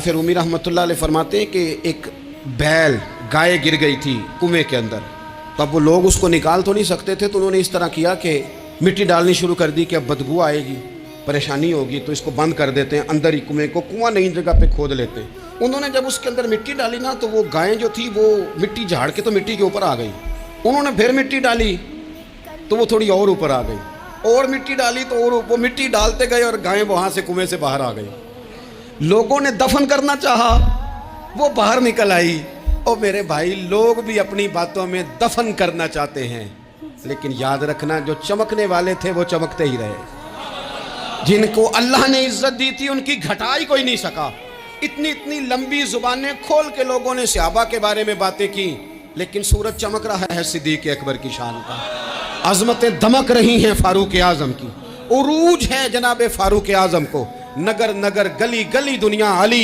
आरिफ रूमी रहमतुल्लाह अलैह फरमाते हैं कि एक बैल गाय गिर गई थी कुएं के अंदर। तो अब वो लोग उसको निकाल तो नहीं सकते थे, तो उन्होंने इस तरह किया कि मिट्टी डालनी शुरू कर दी कि अब बदबू आएगी, परेशानी होगी, तो इसको बंद कर देते हैं, अंदर ही कुएं को, कुआं नई जगह पे खोद लेते हैं। उन्होंने जब उसके अंदर मिट्टी डाली ना, तो वो गाय जो थी वो मिट्टी झाड़ के तो मिट्टी के ऊपर आ गई। उन्होंने फिर मिट्टी डाली तो वो थोड़ी और ऊपर आ गई, और मिट्टी डाली तो और वो मिट्टी डालते गए और गाय वहाँ से कुएं से बाहर आ गई। लोगों ने दफन करना चाहा, वो बाहर निकल आई। और मेरे भाई, लोग भी अपनी बातों में दफन करना चाहते हैं, लेकिन याद रखना जो चमकने वाले थे वो चमकते ही रहे। जिनको अल्लाह ने इज्जत दी थी उनकी घटाई कोई नहीं सका। इतनी इतनी लंबी जुबानें खोल के लोगों ने सहाबा के बारे में बातें की, लेकिन सूरज चमक रहा है सिद्दीक अकबर की शान का, अजमतें दमक रही हैं फारूक आजम की, उरूज है जनाब फारूक आजम को। नगर नगर गली गली दुनिया अली